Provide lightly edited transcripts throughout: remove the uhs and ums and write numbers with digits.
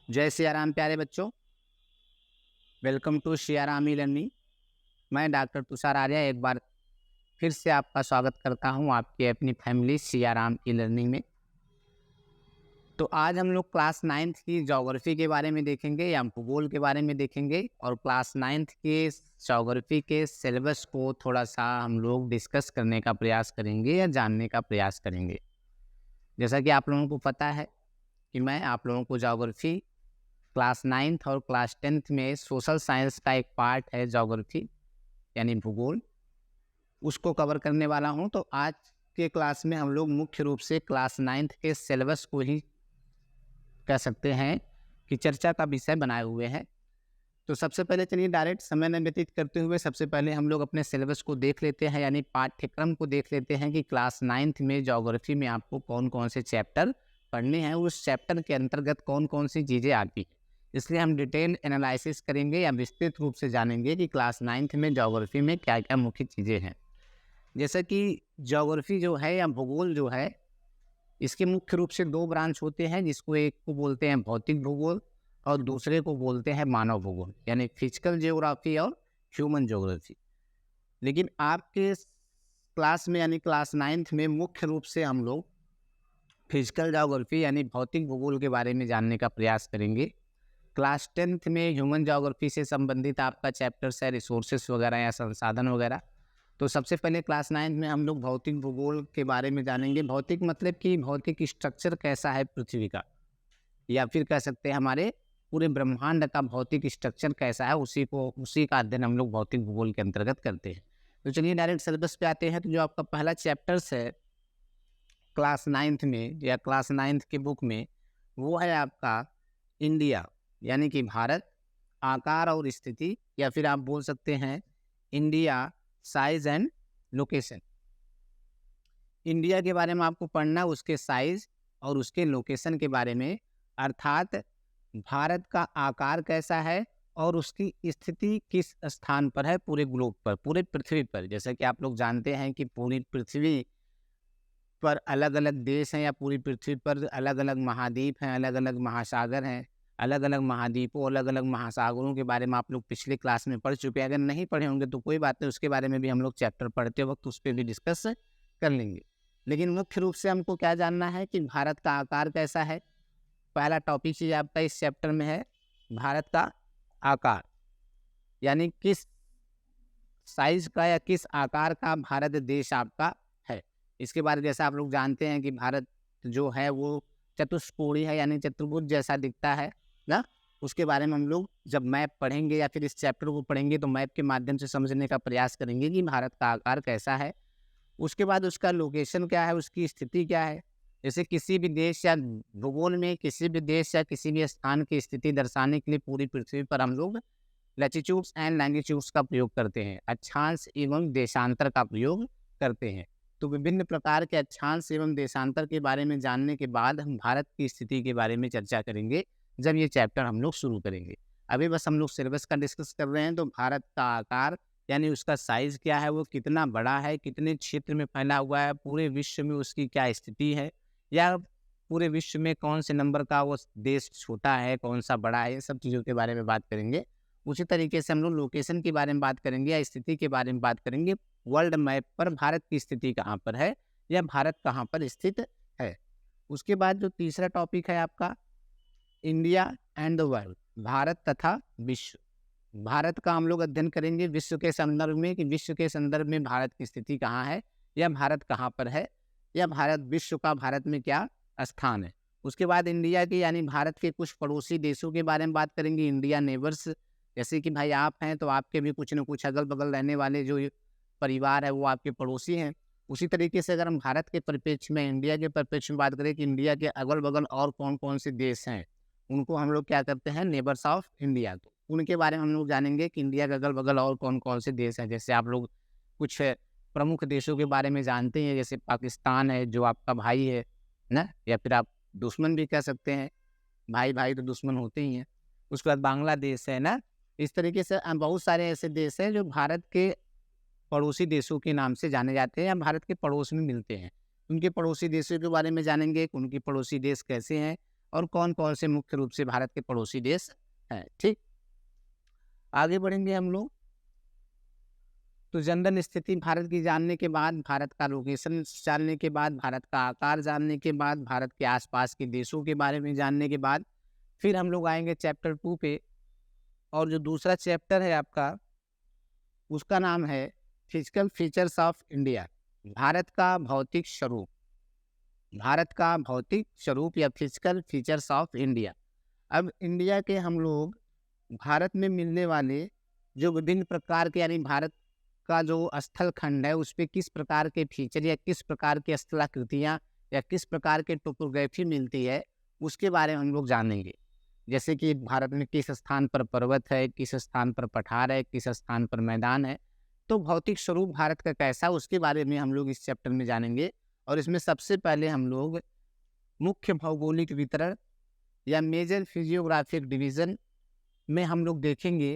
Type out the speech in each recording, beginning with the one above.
जय सिया राम प्यारे बच्चों। Welcome to Siya Ram e learning. मैं डॉक्टर तुषार आर्या एक बार फिर से आपका स्वागत करता हूं आपकी अपनी family Siya Ram e learning में। तो आज हम लोग क्लास 9th की ज्योग्राफी के बारे में देखेंगे या भूगोल के बारे में देखेंगे, और क्लास 9th के ज्योग्राफी के सिलेबस को थोड़ा सा हम लोग डिस्कस करने का प्रयास करेंगे या जानने का प्रयास करेंगे। जैसा कि आप लोगों को पता है कि मैं आप लोगों को ज्योग्राफी क्लास 9th और क्लास 10th में सोशल साइंस का एक पार्ट है ज्योग्राफी यानी भूगोल, उसको कवर करने वाला हूं। तो आज के क्लास में हम लोग मुख्य रूप से क्लास 9th के सिलेबस को ही कह सकते हैं कि चर्चा का विषय बनाए हुए हैं। तो सबसे पहले चलिए डायरेक्ट समय न व्यतीत करते हुए सबसे पहले हम लोग अपने सिलेबस को देख लेते हैं, यानी पाठ्यक्रम को देख लेते हैं कि क्लास 9th में ज्योग्राफी में आपको कौन कौन से चैप्टर पढ़ने हैं, उस चैप्टर के अंतर्गत कौन कौन सी चीज़ें आती हैं। इसलिए हम डिटेल एनालिसिस करेंगे या विस्तृत रूप से जानेंगे कि क्लास 9th में ज्योग्राफी में क्या क्या मुख्य चीज़ें हैं। जैसे कि ज्योग्राफी जो है या भूगोल जो है, इसके मुख्य रूप से दो ब्रांच होते हैं, जिसको एक को बोलते हैं भौतिक भूगोल और दूसरे को बोलते हैं मानव भूगोल, यानी फिजिकल ज्योग्राफी और ह्यूमन ज्योग्राफी। लेकिन आपके क्लास में यानी क्लास 9th में मुख्य रूप से हम लोग फिजिकल ज्योग्राफी यानी भौतिक भूगोल के बारे में जानने का प्रयास करेंगे। क्लास 10th में ह्यूमन ज्योग्राफी से संबंधित आपका चैप्टर्स है रिसोर्सेस वगैरह या संसाधन वगैरह। तो सबसे पहले क्लास 9th में हम लोग भौतिक भूगोल के बारे में जानेंगे। भौतिक मतलब कि भौतिक स्ट्रक्चर कैसा है पृथ्वी का, या फिर कह सकते हैं हमारे पूरे ब्रह्मांड का भौतिक स्ट्रक्चर कैसा है, उसी का अध्ययन हम लोग भौतिक भूगोल के अंतर्गत करते हैं। तो चलिए डायरेक्ट सिलेबस पे आते हैं। तो जो आपका पहला चैप्टर्स है क्लास 9th में या क्लास 9th के बुक में, वो है आपका इंडिया यानी कि भारत, आकार और स्थिति, या फिर आप बोल सकते हैं India size and location. India के बारे में आपको पढ़ना, उसके साइज और उसके लोकेशन के बारे में, अर्थात भारत का आकार कैसा है और उसकी स्थिति किस स्थान पर है पूरे ग्लोब पर, पूरे पृथ्वी पर। जैसा कि आप लोग जानते हैं कि पूरी पृथ्वी पर अलग अलग देश हैं या पूरी पृथ्वी पर अलग अलग महाद्वीप हैं, अलग अलग महासागर हैं। अलग अलग महाद्वीपों, अलग अलग महासागरों के बारे में आप लोग पिछले क्लास में पढ़ चुके हैं। अगर नहीं पढ़े होंगे तो कोई बात नहीं, उसके बारे में भी हम लोग चैप्टर पढ़ते वक्त उस पर भी डिस्कस कर लेंगे। लेकिन मुख्य रूप से हमको क्या जानना है कि भारत का आकार कैसा है। पहला टॉपिक ही आपका इस चैप्टर में है भारत का आकार, यानी किस साइज का या किस आकार का भारत देश आपका है। इसके बारे में जैसा आप लोग जानते हैं कि भारत जो है वो चतुष्कोणीय है, यानी चतुर्भुज जैसा दिखता है ना। उसके बारे में हम लोग जब मैप पढ़ेंगे या फिर इस चैप्टर को पढ़ेंगे तो मैप के माध्यम से समझने का प्रयास करेंगे कि भारत का आकार कैसा है। उसके बाद उसका लोकेशन क्या है, उसकी स्थिति क्या है। जैसे किसी भी देश या भूगोल में किसी भी देश या किसी भी स्थान की स्थिति दर्शाने के लिए पूरी पृथ्वी पर हम लोग लैटिट्यूड्स एंड लैंगिट्यूड्स का प्रयोग करते हैं, अक्षांश एवं देशांतर का प्रयोग करते हैं। तो विभिन्न प्रकार के अक्षांश एवं देशांतर के बारे में जानने के बाद हम भारत की स्थिति के बारे में चर्चा करेंगे जब ये चैप्टर हम लोग शुरू करेंगे। अभी बस हम लोग सिलेबस का डिस्कस कर रहे हैं। तो भारत का आकार यानी उसका साइज क्या है, वो कितना बड़ा है, कितने क्षेत्र में फैला हुआ है, पूरे विश्व में उसकी क्या स्थिति है, या पूरे विश्व में कौन से नंबर का वो देश छोटा है, कौन सा बड़ा है, ये सब चीज़ों के बारे में बात करेंगे। उसी तरीके से हम लोग लोकेशन के बारे में बात करेंगे या स्थिति के बारे में बात करेंगे। वर्ल्ड मैप पर भारत की स्थिति कहाँ पर है या भारत कहाँ पर स्थित है। उसके बाद जो तीसरा टॉपिक है आपका India and the world, Bharat तथा विश्व। भारत का हम लोग अध्ययन करेंगे विश्व के संदर्भ में कि विश्व के संदर्भ में भारत की स्थिति कहाँ है या भारत कहाँ पर है, या भारत विश्व का भारत में क्या स्थान है। उसके बाद इंडिया के यानी भारत के कुछ पड़ोसी देशों के बारे में बात करेंगे, इंडिया नेबर्स। जैसे कि भाई आप हैं तो आपके भी कुछ न कुछ अगल बगल रहने वाले जो परिवार है वो आपके पड़ोसी हैं। उसी तरीके से अगर हम भारत के परिप्रेक्ष्य में, इंडिया के परिप्रेक्ष्य में बात करें कि इंडिया के अगल बगल और कौन कौन से देश हैं, उनको हम लोग क्या करते हैं नेबर्स ऑफ इंडिया। तो उनके बारे में हम लोग जानेंगे कि इंडिया के अगल बगल और कौन कौन से देश हैं। जैसे आप लोग कुछ प्रमुख देशों के बारे में जानते हैं, जैसे पाकिस्तान है जो आपका भाई है ना, या फिर आप दुश्मन भी कह सकते हैं, भाई भाई तो दुश्मन होते ही हैं। उसके बाद बांग्लादेश है ना। इस तरीके से बहुत सारे ऐसे देश हैं जो भारत के पड़ोसी देशों के नाम से जाने जाते हैं या भारत के पड़ोस में मिलते हैं। उनके पड़ोसी देशों के बारे में जानेंगे कि उनके पड़ोसी देश कैसे हैं और कौन कौन से मुख्य रूप से भारत के पड़ोसी देश हैं। ठीक, आगे बढ़ेंगे हम लोग। तो जनरल स्थिति भारत की जानने के बाद, भारत का लोकेशन जानने के बाद, भारत का आकार जानने के बाद, भारत के आसपास के देशों के बारे में जानने के बाद, फिर हम लोग आएंगे चैप्टर 2 पे। और जो दूसरा चैप्टर है आपका, उसका नाम है physical features of India, Bharat का भौतिक स्वरूप। भारत का भौतिक स्वरूप या फिजिकल फीचर्स ऑफ इंडिया। अब इंडिया के हम लोग भारत में मिलने वाले जो विभिन्न प्रकार के, यानी भारत का जो स्थल खंड है उस पे किस प्रकार के फीचर या किस प्रकार की स्थलाकृतियाँ या किस प्रकार के टोपोग्राफी मिलती है, उसके बारे में हम लोग जानेंगे। जैसे कि भारत में किस स्थान पर पर्वत है, किस स्थान पर पठार है, किस स्थान पर मैदान है। तो भौतिक स्वरूप भारत का कैसा, उसके बारे में हम लोग इस चैप्टर में जानेंगे। और इसमें सबसे पहले हम लोग मुख्य भौगोलिक वितरण या मेजर फिजियोग्राफिक डिवीज़न में हम लोग देखेंगे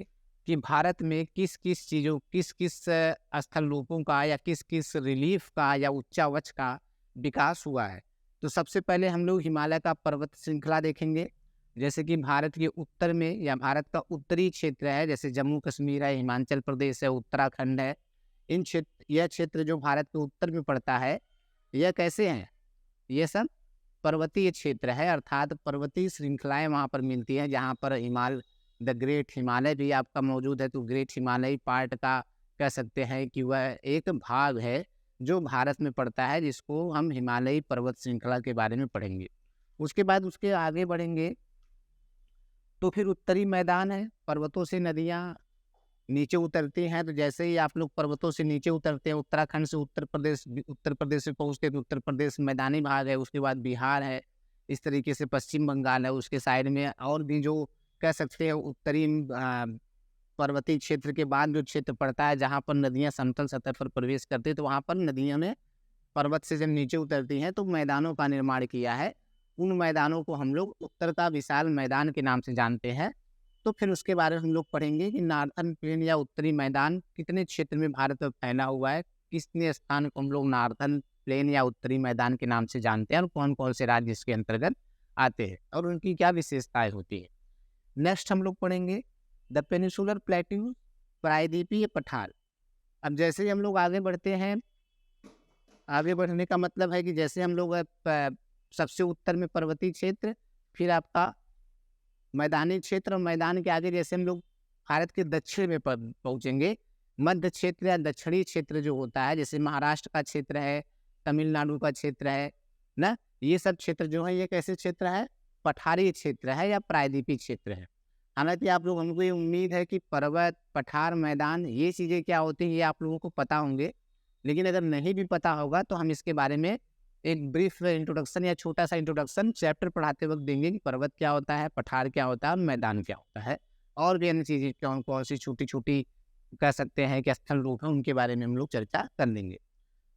कि भारत में किस किस चीज़ों, किस किस स्थल रूपों का या किस किस रिलीफ का या उच्चावच का विकास हुआ है। तो सबसे पहले हम लोग हिमालय का पर्वत श्रृंखला देखेंगे। जैसे कि भारत के उत्तर में या भारत का उत्तरी क्षेत्र है, जैसे जम्मू कश्मीर है, हिमाचल प्रदेश है, उत्तराखंड है, यह क्षेत्र जो भारत के उत्तर में पड़ता है, यह कैसे हैं, ये सब पर्वतीय क्षेत्र है, अर्थात पर्वतीय श्रृंखलाएं वहाँ पर मिलती हैं, जहाँ पर द ग्रेट हिमालय भी आपका मौजूद है। तो ग्रेट हिमालय पार्ट का कह सकते हैं कि वह एक भाग है जो भारत में पड़ता है, जिसको हम हिमालयी पर्वत श्रृंखला के बारे में पढ़ेंगे। उसके बाद उसके आगे बढ़ेंगे तो फिर उत्तरी मैदान है, पर्वतों से नदियाँ नीचे उतरती हैं। तो जैसे ही आप लोग पर्वतों से नीचे उतरते हैं, उत्तराखंड से उत्तर प्रदेश में पहुँचते हैं, तो उत्तर प्रदेश मैदानी भाग है, उसके बाद बिहार है, इस तरीके से पश्चिम बंगाल है, उसके साइड में और भी जो कह सकते हैं उत्तरी पर्वतीय क्षेत्र के बाद जो क्षेत्र पड़ता है, जहाँ पर नदियाँ समतल सतह पर प्रवेश करती है, तो वहाँ पर नदियों ने पर्वत से जब नीचे उतरती हैं तो मैदानों का निर्माण किया है। उन मैदानों को हम लोग उत्तर का विशाल मैदान के नाम से जानते हैं। तो फिर उसके बारे में हम लोग पढ़ेंगे कि नार्थन प्लेन या उत्तरी मैदान कितने क्षेत्र में भारत में फैला हुआ है, कितने स्थान को हम लोग नार्थन प्लेन या उत्तरी मैदान के नाम से जानते हैं, और कौन कौन से राज्य इसके अंतर्गत आते हैं और उनकी क्या विशेषताएं होती है। नेक्स्ट हम लोग पढ़ेंगे द पेनिसुलर प्लेट्यू, प्रायद्वीपीय पठार। अब जैसे ही हम लोग आगे बढ़ते हैं, आगे बढ़ने का मतलब है कि जैसे हम लोग सबसे उत्तर में पर्वतीय क्षेत्र, फिर आपका मैदानी क्षेत्र, और मैदान के आगे जैसे हम लोग भारत के दक्षिण में पहुंचेंगे, मध्य क्षेत्र या दक्षिणी क्षेत्र जो होता है, जैसे महाराष्ट्र का क्षेत्र है, तमिलनाडु का क्षेत्र है ना, ये सब क्षेत्र जो है ये कैसे क्षेत्र है, पठारी क्षेत्र है या प्रायद्वीपीय क्षेत्र है। हालांकि आप लोग, हमको ये उम्मीद है कि पर्वत, पठार, मैदान ये चीज़ें क्या होती हैं ये आप लोगों को पता होंगे, लेकिन अगर नहीं भी पता होगा तो हम इसके बारे में एक ब्रीफ इंट्रोडक्शन या छोटा सा इंट्रोडक्शन चैप्टर पढ़ाते वक्त देंगे कि पर्वत क्या होता है, पठार क्या होता है, मैदान क्या होता है, और भी अन्य चीज़ें कौन कौन सी छोटी छोटी कह सकते हैं कि स्थल रूप है, उनके बारे में हम लोग चर्चा कर लेंगे।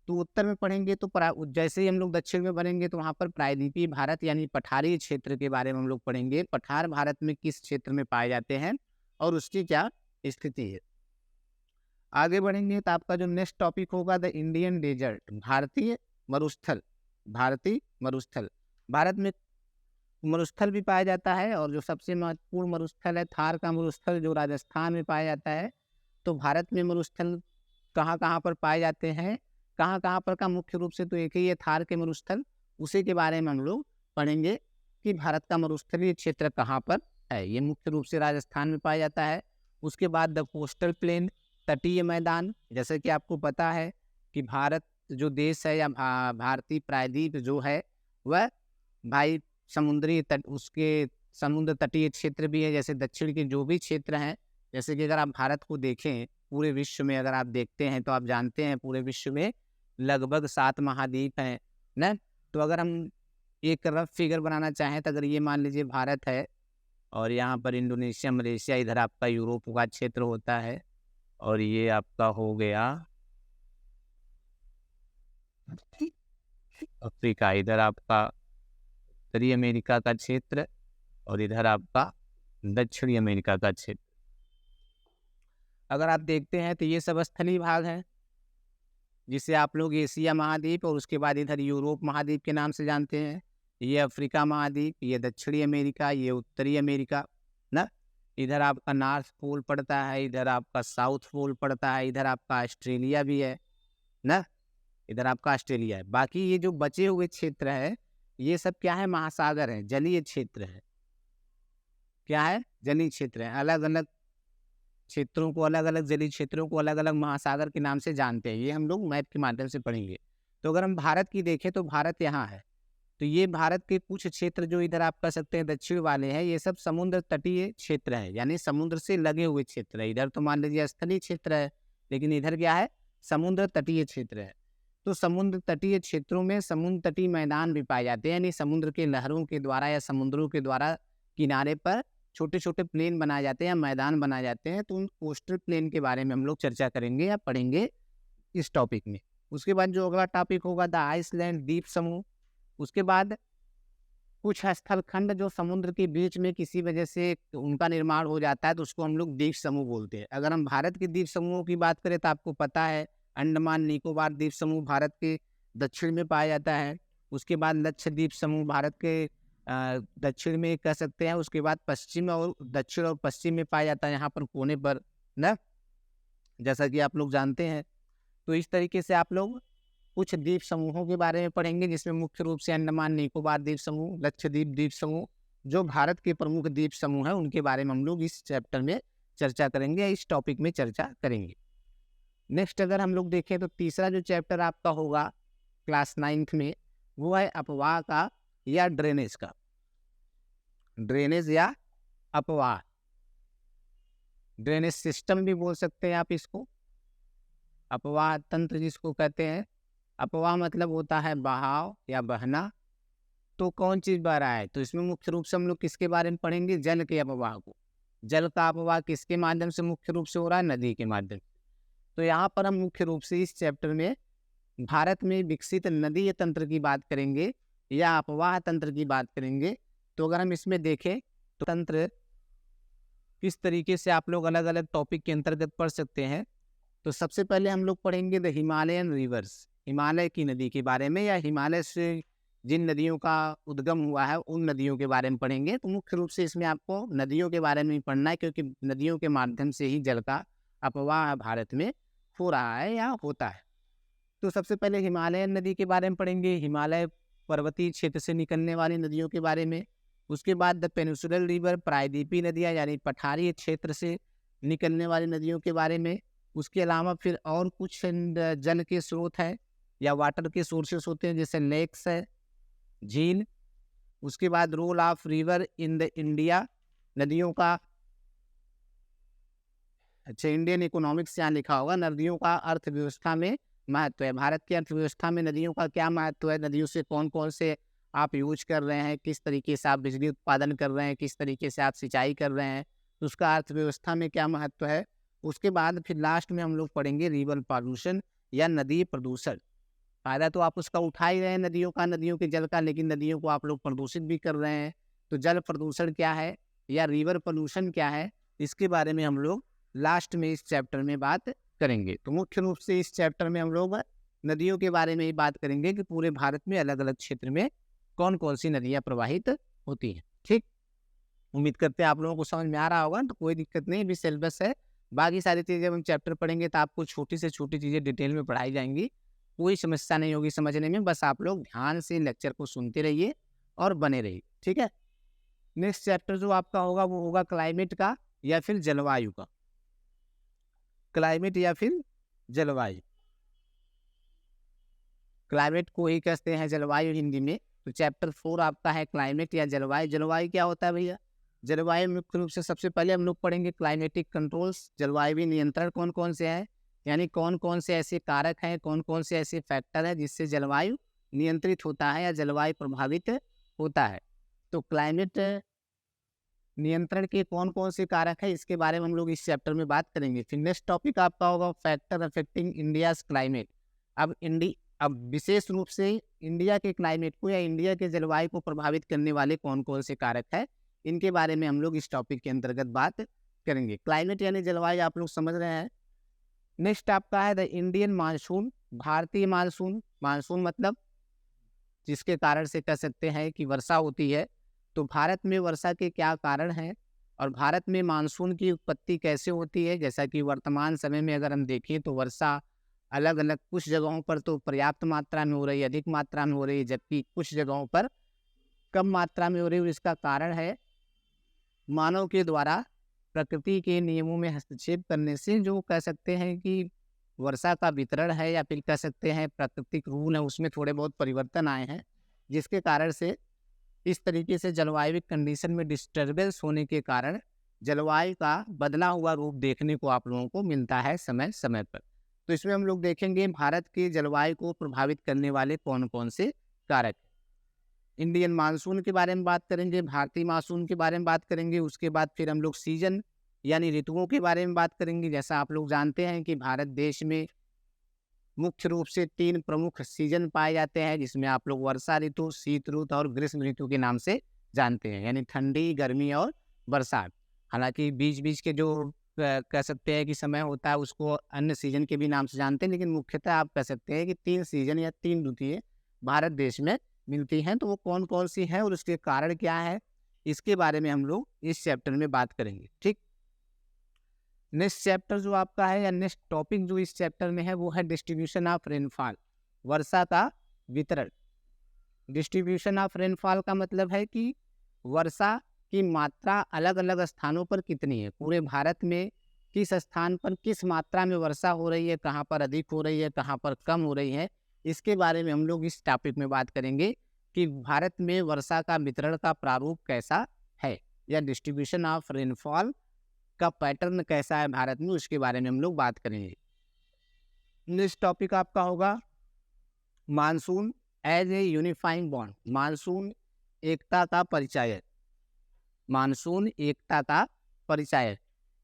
तो उत्तर में पढ़ेंगे तो जैसे ही हम लोग दक्षिण में बढ़ेंगे तो वहाँ पर प्रायद्वीपीय भारत यानी पठारी क्षेत्र के बारे में हम लोग पढ़ेंगे। पठार भारत में किस क्षेत्र में पाए जाते हैं और उसकी क्या स्थिति है। आगे बढ़ेंगे तो आपका जो नेक्स्ट टॉपिक होगा द इंडियन डेजर्ट, भारतीय मरुस्थल। भारतीय मरुस्थल, भारत में मरुस्थल भी पाया जाता है, और जो सबसे महत्वपूर्ण मरुस्थल है थार का मरुस्थल जो राजस्थान में पाया जाता है। तो भारत में मरुस्थल कहाँ कहाँ पर पाए जाते हैं, कहाँ कहाँ पर का मुख्य रूप से तो एक ही है थार के मरुस्थल, उसी के बारे में हम लोग पढ़ेंगे कि भारत का मरुस्थलीय क्षेत्र कहाँ पर है। ये मुख्य रूप से राजस्थान में पाया जाता है। उसके बाद द कोस्टल प्लेन, तटीय मैदान। जैसे कि आपको पता है कि भारत जो देश है या भारतीय प्रायद्वीप जो है वह भाई समुद्री तट, उसके समुद्र तटीय क्षेत्र भी है। जैसे दक्षिण के जो भी क्षेत्र हैं, जैसे कि अगर आप भारत को देखें पूरे विश्व में, अगर आप देखते हैं तो आप जानते हैं पूरे विश्व में लगभग 7 महाद्वीप हैं ना। तो अगर हम एक रफ फिगर बनाना चाहें तो अगर ये मान लीजिए भारत है, और यहाँ पर इंडोनेशिया, मलेशिया, इधर आपका यूरोप का क्षेत्र होता है, और ये आपका हो गया अफ्रीका, इधर आपका उत्तरी अमेरिका का क्षेत्र, और इधर आपका दक्षिणी अमेरिका का क्षेत्र। अगर आप देखते हैं तो ये सब स्थलीय भाग हैं, जिसे आप लोग एशिया महाद्वीप और उसके बाद इधर यूरोप महाद्वीप के नाम से जानते हैं। ये अफ्रीका महाद्वीप, ये दक्षिणी अमेरिका, ये उत्तरी अमेरिका ना। इधर आपका नॉर्थ पोल पड़ता है, इधर आपका साउथ पोल पड़ता है, इधर आपका ऑस्ट्रेलिया भी है ना, इधर आपका ऑस्ट्रेलिया है। बाकी ये जो बचे हुए क्षेत्र है ये सब क्या है, महासागर है, जलीय क्षेत्र है। क्या है, जलीय क्षेत्र है। अलग अलग क्षेत्रों को, अलग अलग जलीय क्षेत्रों को अलग अलग महासागर के नाम से जानते हैं। ये हम लोग मैप के माध्यम से पढ़ेंगे। तो अगर हम भारत की देखें तो भारत यहाँ है, तो ये भारत के कुछ क्षेत्र जो इधर आप कह सकते हैं दक्षिण वाले हैं, ये सब समुद्र तटीय क्षेत्र है, यानी समुद्र से लगे हुए क्षेत्र है। इधर तो मान लीजिए स्थलीय क्षेत्र है, लेकिन इधर क्या है, समुद्र तटीय क्षेत्र है। तो समुद्र तटीय क्षेत्रों में समुद्र तटीय मैदान भी पाए जाते हैं, यानी समुद्र के लहरों के द्वारा या समुद्रों के द्वारा किनारे पर छोटे छोटे प्लेन बनाए जाते हैं या मैदान बनाए जाते हैं। तो उन कोस्टल प्लेन के बारे में हम लोग चर्चा करेंगे या पढ़ेंगे इस टॉपिक में। उसके बाद जो अगला टॉपिक होगा द आइसलैंड द्वीप समूह। उसके बाद कुछ स्थलखंड जो समुद्र के बीच में किसी वजह से उनका निर्माण हो जाता है तो उसको हम लोग द्वीप समूह बोलते हैं। अगर हम भारत के द्वीप समूहों की बात करें तो आपको पता है अंडमान निकोबार द्वीप समूह भारत के दक्षिण में पाया जाता है। उसके बाद लक्षद्वीप समूह भारत के दक्षिण में कह सकते हैं। उसके बाद पश्चिम और दक्षिण और पश्चिम में पाया जाता है, यहाँ पर कोने पर ना, जैसा कि आप लोग जानते हैं। तो इस तरीके से आप लोग कुछ द्वीप समूहों के बारे में पढ़ेंगे, जिसमें मुख्य रूप से अंडमान निकोबार द्वीप समूह, लक्षद्वीप द्वीप समूह, जो भारत के प्रमुख द्वीप समूह हैं, उनके बारे में हम लोग इस चैप्टर में चर्चा करेंगे, इस टॉपिक में चर्चा करेंगे। नेक्स्ट अगर हम लोग देखें तो तीसरा जो चैप्टर आपका होगा क्लास 9th में, वो है अपवाह का या ड्रेनेज का। ड्रेनेज या अपवाह, ड्रेनेज सिस्टम भी बोल सकते हैं आप इसको, अपवाह तंत्र जिसको कहते हैं। अपवाह मतलब होता है बहाव या बहना। तो कौन चीज बह रहा है, तो इसमें मुख्य रूप से हम लोग किसके बारे में पढ़ेंगे, जल के अपवाह को। जल का अपवाह किसके माध्यम से मुख्य रूप से हो रहा है, नदी के माध्यम से। तो यहाँ पर हम मुख्य रूप से इस चैप्टर में भारत में विकसित नदीय तंत्र की बात करेंगे या अपवाह तंत्र की बात करेंगे। तो अगर हम इसमें देखें तो तंत्र किस तरीके से आप लोग अलग अलग टॉपिक के अंतर्गत पढ़ सकते हैं। तो सबसे पहले हम लोग पढ़ेंगे द हिमालयन रिवर्स, हिमालय की नदी के बारे में, या हिमालय से जिन नदियों का उद्गम हुआ है उन नदियों के बारे में पढ़ेंगे। तो मुख्य रूप से इसमें आपको नदियों के बारे में ही पढ़ना है, क्योंकि नदियों के माध्यम से ही जल का अपवाह भारत में हो रहा है या होता है। तो सबसे पहले हिमालयन नदी के बारे में पढ़ेंगे, हिमालय पर्वतीय क्षेत्र से निकलने वाली नदियों के बारे में। उसके बाद द पेनिसुलर रिवर, प्रायद्वीपीय नदियाँ यानी पठारी क्षेत्र से निकलने वाली नदियों के बारे में। उसके अलावा फिर और कुछ जल के स्रोत हैं या वाटर के सोर्सेस होते हैं, जैसे लेक्स है, झील। उसके बाद role of river in the India, नदियों का, अच्छा इंडियन इकोनॉमिक्स यहाँ लिखा होगा, नदियों का अर्थव्यवस्था में महत्व है। भारत की अर्थव्यवस्था में नदियों का क्या महत्व है, नदियों से कौन कौन से आप यूज कर रहे हैं, किस तरीके से आप बिजली उत्पादन कर रहे हैं, किस तरीके से आप सिंचाई कर रहे हैं, तो उसका अर्थव्यवस्था में क्या महत्व है। उसके बाद फिर लास्ट में हम लोग पढ़ेंगे रिवर पॉल्यूशन या नदी प्रदूषण। फायदा तो आप उसका उठा ही रहे हैं नदियों का, नदियों के जल का, लेकिन नदियों को आप लोग प्रदूषित भी कर रहे हैं। तो जल प्रदूषण क्या है या रिवर पोल्यूशन क्या है, इसके बारे में हम लोग लास्ट में इस चैप्टर में बात करेंगे। तो मुख्य रूप से इस चैप्टर में हम लोग नदियों के बारे में ही बात करेंगे कि पूरे भारत में अलग अलग क्षेत्र में कौन कौन सी नदियाँ प्रवाहित होती हैं। ठीक, उम्मीद करते हैं आप लोगों को समझ में आ रहा होगा, तो कोई दिक्कत नहीं, भी सिलेबस है। बाकी सारी चीज़ें हम चैप्टर पढ़ेंगे तो आपको छोटी से छोटी चीज़ें डिटेल में पढ़ाई जाएंगी, कोई समस्या नहीं होगी समझने में। बस आप लोग ध्यान से लेक्चर को सुनते रहिए और बने रहिए, ठीक है। नेक्स्ट चैप्टर जो आपका होगा वो होगा क्लाइमेट का या फिर जलवायु का। क्लाइमेट या फिर जलवायु, क्लाइमेट को ही कहते हैं जलवायु हिंदी में। तो चैप्टर 4 आपका है क्लाइमेट या जलवायु। जलवायु क्या होता है भैया, जलवायु मुख्य रूप से सबसे पहले हम लोग पढ़ेंगे क्लाइमेटिक कंट्रोल्स, जलवायु नियंत्रण कौन कौन से हैं, यानी कौन कौन से ऐसे कारक हैं, कौन कौन से ऐसे फैक्टर हैं जिससे जलवायु नियंत्रित होता है या जलवायु प्रभावित होता है। तो क्लाइमेट नियंत्रण के कौन कौन से कारक है, इसके बारे में हम लोग इस चैप्टर में बात करेंगे। फिर नेक्स्ट टॉपिक आपका होगा फैक्टर अफेक्टिंग इंडियाज क्लाइमेट। अब विशेष रूप से इंडिया के क्लाइमेट को या इंडिया के जलवायु को प्रभावित करने वाले कौन कौन से कारक है, इनके बारे में हम लोग इस टॉपिक के अंतर्गत बात करेंगे। क्लाइमेट यानी जलवायु आप लोग समझ रहे हैं। नेक्स्ट आपका है द इंडियन मानसून, भारतीय मानसून। मानसून मतलब जिसके कारण से कह सकते हैं कि वर्षा होती है। तो भारत में वर्षा के क्या कारण हैं और भारत में मानसून की उत्पत्ति कैसे होती है? जैसा कि वर्तमान समय में अगर हम देखें तो वर्षा अलग-अलग कुछ जगहों पर तो पर्याप्त मात्रा में हो रही है, अधिक मात्रा में हो रही है, जबकि कुछ जगहों पर कम मात्रा में हो रही है और इसका कारण है मानव के द्वारा प्रकृति के नियमों में हस्तक्षेप करने से जो कह सकते हैं कि वर्षा का वितरण है या फिर कह सकते हैं प्राकृतिक रूल है उसमें थोड़े बहुत परिवर्तन आए हैं, जिसके कारण से इस तरीके से जलवायु कंडीशन में डिस्टर्बेंस होने के कारण जलवायु का बदला हुआ रूप देखने को आप लोगों को मिलता है समय समय पर। तो इसमें हम लोग देखेंगे भारत की जलवायु को प्रभावित करने वाले कौन कौन से कारक। इंडियन मानसून के बारे में बात करेंगे, भारतीय मानसून के बारे में बात करेंगे, उसके बाद फिर हम लोग सीजन यानी ऋतुओं के बारे में बात करेंगे। जैसा आप लोग जानते हैं कि भारत देश में मुख्य रूप से 3 प्रमुख सीजन पाए जाते हैं, जिसमें आप लोग वर्षा ऋतु, शीत ऋतु और ग्रीष्म ऋतु के नाम से जानते हैं, यानी ठंडी, गर्मी और बरसात। हालांकि बीच-बीच के जो कह सकते हैं कि समय होता है उसको अन्य सीजन के भी नाम से जानते हैं, लेकिन मुख्यतः आप कह सकते हैं कि 3 सीजन या 3 ऋतुएं भारत देश में मिलती हैं। तो वो कौन-कौन सी हैं और उसके कारण क्या है, इसके बारे में हम लोग इस चैप्टर में बात करेंगे। ठीक, नेक्स्ट चैप्टर जो आपका है या नेक्स्ट टॉपिक जो इस चैप्टर में है वो है डिस्ट्रीब्यूशन ऑफ रेनफॉल, वर्षा का वितरण। डिस्ट्रीब्यूशन ऑफ रेनफॉल का मतलब है कि वर्षा की मात्रा अलग अलग स्थानों पर कितनी है, पूरे भारत में किस स्थान पर किस मात्रा में वर्षा हो रही है, कहाँ पर अधिक हो रही है, कहाँ पर कम हो रही है, इसके बारे में हम लोग इस टॉपिक में बात करेंगे कि भारत में वर्षा का वितरण का प्रारूप कैसा है या डिस्ट्रीब्यूशन ऑफ रेनफॉल का पैटर्न कैसा है भारत में, उसके बारे में हम लोग बात करेंगे। नेक्स्ट टॉपिक आपका होगा monsoon as a unifying bond, monsoon एकता का परिचायक। मानसून एकता का परिचायक,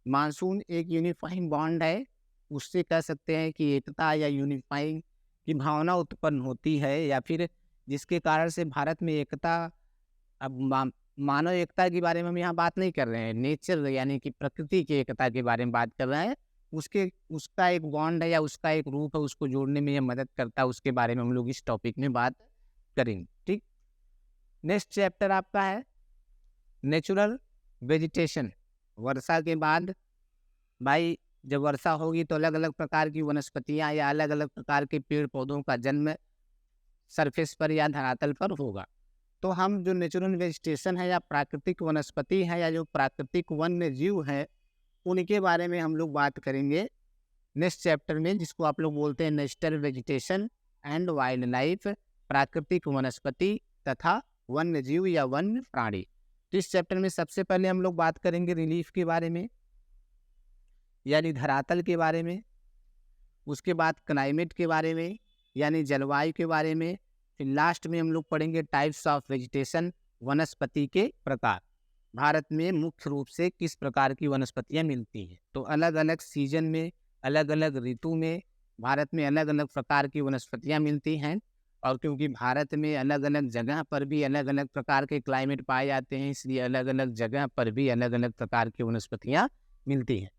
मानसून एक यूनिफाइंग बॉन्ड है, उससे कह सकते हैं कि एकता या यूनिफाइंग की भावना उत्पन्न होती है या फिर जिसके कारण से भारत में एकता। अब मानव एकता के बारे में हम यहाँ बात नहीं कर रहे हैं, नेचर यानी कि प्रकृति की एकता के बारे में बात कर रहे हैं। उसका एक बॉन्ड है या उसका एक रूप है, उसको जोड़ने में यह मदद करता है, उसके बारे में हम लोग इस टॉपिक में बात करेंगे। ठीक, नेक्स्ट चैप्टर आपका है नेचुरल वेजिटेशन। वर्षा के बाद भाई जब वर्षा होगी तो अलग अलग प्रकार की वनस्पतियाँ या अलग अलग प्रकार के पेड़ पौधों का जन्म सरफेस पर या धरातल पर होगा। तो हम जो नेचुरल वेजिटेशन है या प्राकृतिक वनस्पति है या जो प्राकृतिक वन्य जीव है उनके बारे में हम लोग बात करेंगे नेक्स्ट चैप्टर में, जिसको आप लोग बोलते हैं natural vegetation and wild life, प्राकृतिक वनस्पति तथा वन्य जीव या वन्य प्राणी। तो इस चैप्टर में सबसे पहले हम लोग बात करेंगे रिलीफ के बारे में यानी धरातल के बारे में, उसके बाद क्लाइमेट के बारे में यानी जलवायु के बारे में, फिर लास्ट में हम लोग पढ़ेंगे टाइप्स ऑफ वेजिटेशन, वनस्पति के प्रकार। भारत में मुख्य रूप से किस प्रकार की वनस्पतियां मिलती हैं। तो अलग अलग सीजन में, अलग अलग ऋतु में भारत में अलग अलग प्रकार की वनस्पतियां मिलती हैं, और क्योंकि भारत में अलग अलग जगह पर भी अलग अलग प्रकार के क्लाइमेट पाए जाते हैं, इसलिए अलग अलग जगह पर भी अलग अलग प्रकार की वनस्पतियां मिलती हैं।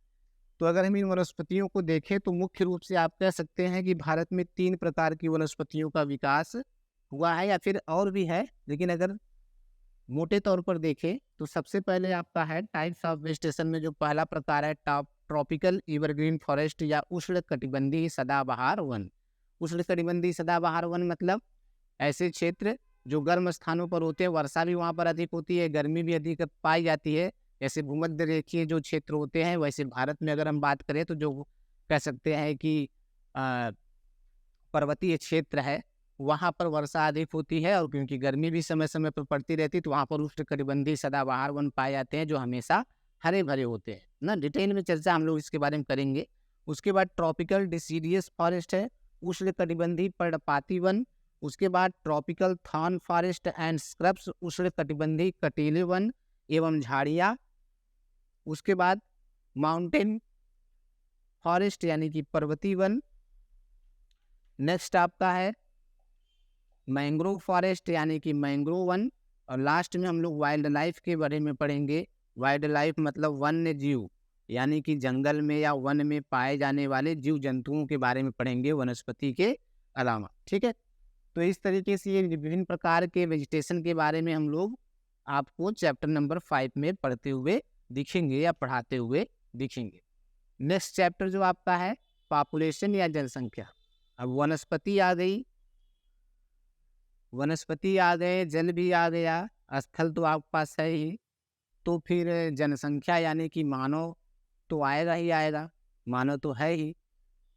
तो अगर हम इन वनस्पतियों को देखें तो मुख्य रूप से आप कह सकते हैं कि भारत में 3 प्रकार की वनस्पतियों का विकास हुआ है या फिर और भी है, लेकिन अगर मोटे तौर पर देखें तो सबसे पहले आपका है टाइप्स ऑफ वेजिटेशन में जो पहला प्रकार है ट्रॉपिकल एवरग्रीन फॉरेस्ट या उष्णकटिबंधीय सदाबहार वन। उष्णकटिबंधीय सदाबहार वन मतलब ऐसे क्षेत्र जो गर्म स्थानों पर होते हैं, वर्षा भी वहाँ पर अधिक होती है, गर्मी भी अधिक पाई जाती है। जैसे भूमध्य रेखीय जो क्षेत्र होते हैं, वैसे भारत में अगर हम बात करें तो जो कह सकते हैं कि पर्वतीय क्षेत्र है वहाँ पर वर्षा अधिक होती है, और क्योंकि गर्मी भी समय समय पर पड़ती रहती है तो वहाँ पर उष्णकटिबंधीय सदाबहार वन पाए जाते हैं जो हमेशा हरे भरे होते हैं ना। डिटेल में चर्चा हम लोग इसके बारे में करेंगे। उसके बाद ट्रॉपिकल डिसीडियस फॉरेस्ट है, उष्णकटिबंधीय पर्णपाती वन। उसके बाद tropical thorn forest and scrubs, उष्णकटिबंधीय कटीले वन एवं झाड़ियाँ। उसके बाद माउंटेन फॉरेस्ट यानी कि पर्वतीय वन। नेक्स्ट आपका है मैंग्रोव फॉरेस्ट यानी कि मैंग्रोव वन, और लास्ट में हम लोग वाइल्ड लाइफ के बारे में पढ़ेंगे। वाइल्ड लाइफ मतलब वन्य जीव यानी कि जंगल में या वन में पाए जाने वाले जीव जंतुओं के बारे में पढ़ेंगे वनस्पति के अलावा। ठीक है, तो इस तरीके से ये विभिन्न प्रकार के वेजिटेशन के बारे में हम लोग आपको चैप्टर नंबर 5 में पढ़ते हुए दिखेंगे या पढ़ाते हुए दिखेंगे। नेक्स्ट चैप्टर जो आपका है पॉपुलेशन या जनसंख्या। अब वनस्पति आ गई, वनस्पति आ गए, जल भी आ गया, स्थल तो आपके पास है ही, तो फिर जनसंख्या यानी कि मानव तो आएगा ही आएगा, मानव तो है ही।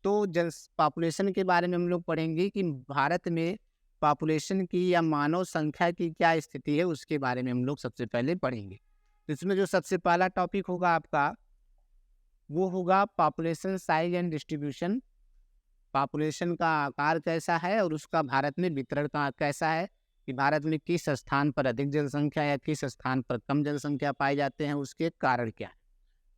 तो जन पॉपुलेशन के बारे में हम लोग पढ़ेंगे कि भारत में पॉपुलेशन की या मानव संख्या की क्या स्थिति है, उसके बारे में हम लोग सबसे पहले पढ़ेंगे। तो इसमें जो सबसे पहला टॉपिक होगा आपका वो होगा population size and distribution. Population का आकार कैसा है और उसका भारत में वितरण का कैसा है, कि भारत में किस स्थान पर अधिक जनसंख्या या किस स्थान पर कम जनसंख्या पाए जाते हैं, उसके कारण क्या है,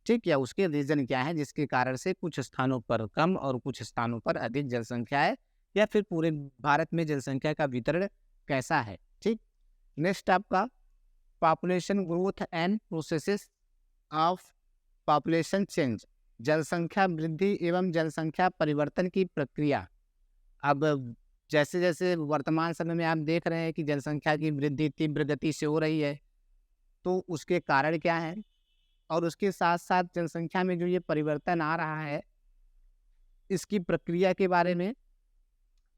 ठीक, या उसके रीजन क्या है जिसके कारण से कुछ स्थानों पर कम और कुछ स्थानों पर अधिक जनसंख्या है, या फिर पूरे भारत में जनसंख्या का वितरण कैसा है। ठीक, नेक्स्ट आपका population growth and processes of population change, जनसंख्या वृद्धि एवं जनसंख्या परिवर्तन की प्रक्रिया। अब जैसे जैसे वर्तमान समय में आप देख रहे हैं कि जनसंख्या की वृद्धि तीव्र गति से हो रही है, तो उसके कारण क्या है, और उसके साथ साथ जनसंख्या में जो ये परिवर्तन आ रहा है इसकी प्रक्रिया के बारे में,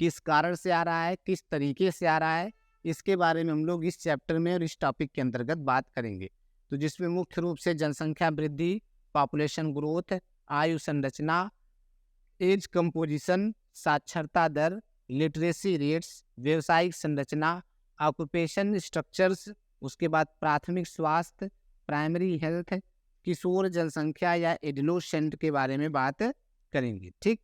किस कारण से आ रहा है, किस तरीके से आ रहा है, इसके बारे में हम लोग इस चैप्टर में और इस टॉपिक के अंतर्गत बात करेंगे। तो जिसमें मुख्य रूप से जनसंख्या वृद्धि, पॉपुलेशन ग्रोथ, आयु संरचना, एज कंपोजिशन, साक्षरता दर, लिटरेसी रेट्स, व्यवसायिक संरचना, ऑक्यूपेशन स्ट्रक्चर्स, उसके बाद प्राथमिक स्वास्थ्य, प्राइमरी हेल्थ, किशोर जनसंख्या या एडोलेसेंट के बारे में बात करेंगे। ठीक,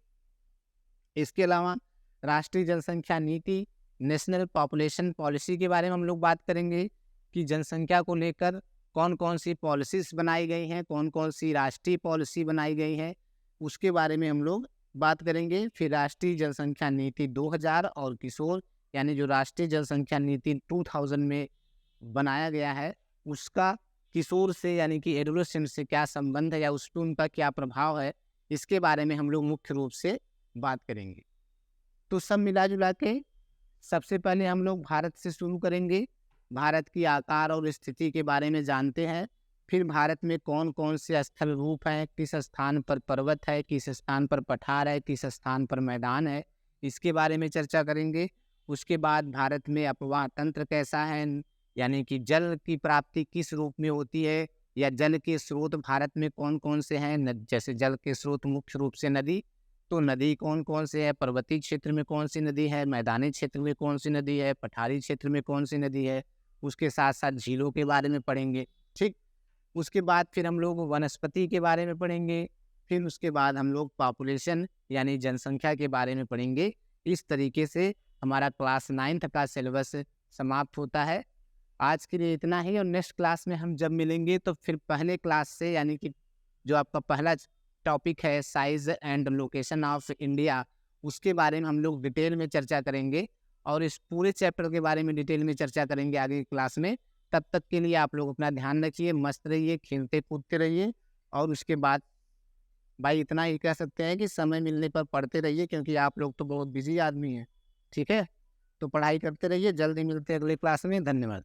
इसके अलावा राष्ट्रीय जनसंख्या नीति, नेशनल पॉपुलेशन पॉलिसी के बारे में हम लोग बात करेंगे कि जनसंख्या को लेकर कौन कौन सी पॉलिसीज बनाई गई हैं, कौन कौन सी राष्ट्रीय पॉलिसी बनाई गई है, उसके बारे में हम लोग बात करेंगे। फिर राष्ट्रीय जनसंख्या नीति 2000 और किशोर यानी जो राष्ट्रीय जनसंख्या नीति 2000 में बनाया गया है उसका किशोर से यानी कि एडोलेसेंट से क्या संबंध है या उस पर उनका क्या प्रभाव है, इसके बारे में हम लोग मुख्य रूप से बात करेंगे। तो सब मिला जुला के सबसे पहले हम लोग भारत से शुरू करेंगे, भारत की आकार और स्थिति के बारे में जानते हैं। फिर भारत में कौन कौन से स्थल रूप हैं, किस स्थान पर पर्वत है, किस स्थान पर पठार है, किस स्थान पर मैदान है, इसके बारे में चर्चा करेंगे। उसके बाद भारत में अपवाह तंत्र कैसा है, यानी कि जल की प्राप्ति किस रूप में होती है, या जल के स्रोत भारत में कौन कौन से हैं। जैसे जल के स्रोत मुख्य रूप से नदी, तो नदी कौन कौन से है, पर्वतीय क्षेत्र में कौन सी नदी है, मैदानी क्षेत्र में कौन सी नदी है, पठारी क्षेत्र में कौन सी नदी है, उसके साथ साथ झीलों के बारे में पढ़ेंगे। ठीक, उसके बाद फिर हम लोग वनस्पति के बारे में पढ़ेंगे। फिर उसके बाद हम लोग पॉपुलेशन यानी जनसंख्या के बारे में पढ़ेंगे। इस तरीके से हमारा क्लास 9th का सिलेबस समाप्त होता है। आज के लिए इतना ही, और नेक्स्ट क्लास में हम जब मिलेंगे तो फिर पहले क्लास से यानी कि जो आपका पहला टॉपिक है size and location of India, उसके बारे में हम लोग डिटेल में चर्चा करेंगे और इस पूरे चैप्टर के बारे में डिटेल में चर्चा करेंगे आगे की क्लास में। तब तक के लिए आप लोग अपना ध्यान रखिए, मस्त रहिए, खेलते कूदते रहिए, और उसके बाद भाई इतना ही कह सकते हैं कि समय मिलने पर पढ़ते रहिए, क्योंकि आप लोग तो बहुत बिजी आदमी हैं। ठीक है, तो पढ़ाई करते रहिए। जल्दी मिलते हैं अगले क्लास में। धन्यवाद।